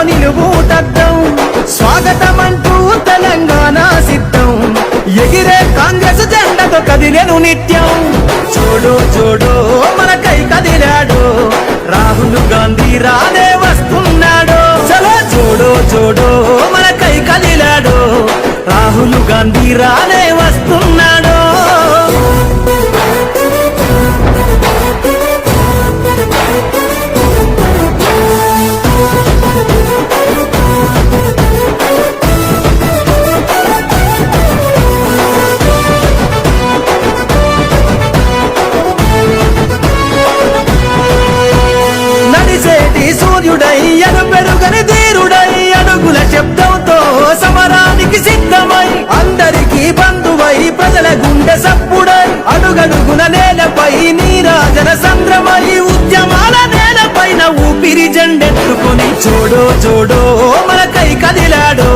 నిలువుటద్దం స్వాగతమంటూ తెలంగాణ సిద్ధం ఎగిరే కాంగ్రెస్ జెండతో కదిలేను నిత్యం చూడు చూడు మనకై కదిలాడు రాహుల్ గాంధీ రానే వస్తున్నాడు చలో చూడు చూడు మనకై కదిలాడు రాహుల్ గాంధీ రానే వస్తున్నాడు సూర్యుడై పెరుగని ధీరుడై అడుగుల శబ్దంతో సమరానికి సిద్ధమై అందరికీ బంధువై ప్రజల గుండె సప్పుడై అడుగడుగున నేలపై నీరాజన సంద్రమై ఉద్యమాల నేలపైన ఊపిరి జెండెత్తుకుని చూడు చూడు మనకై కదిలాడు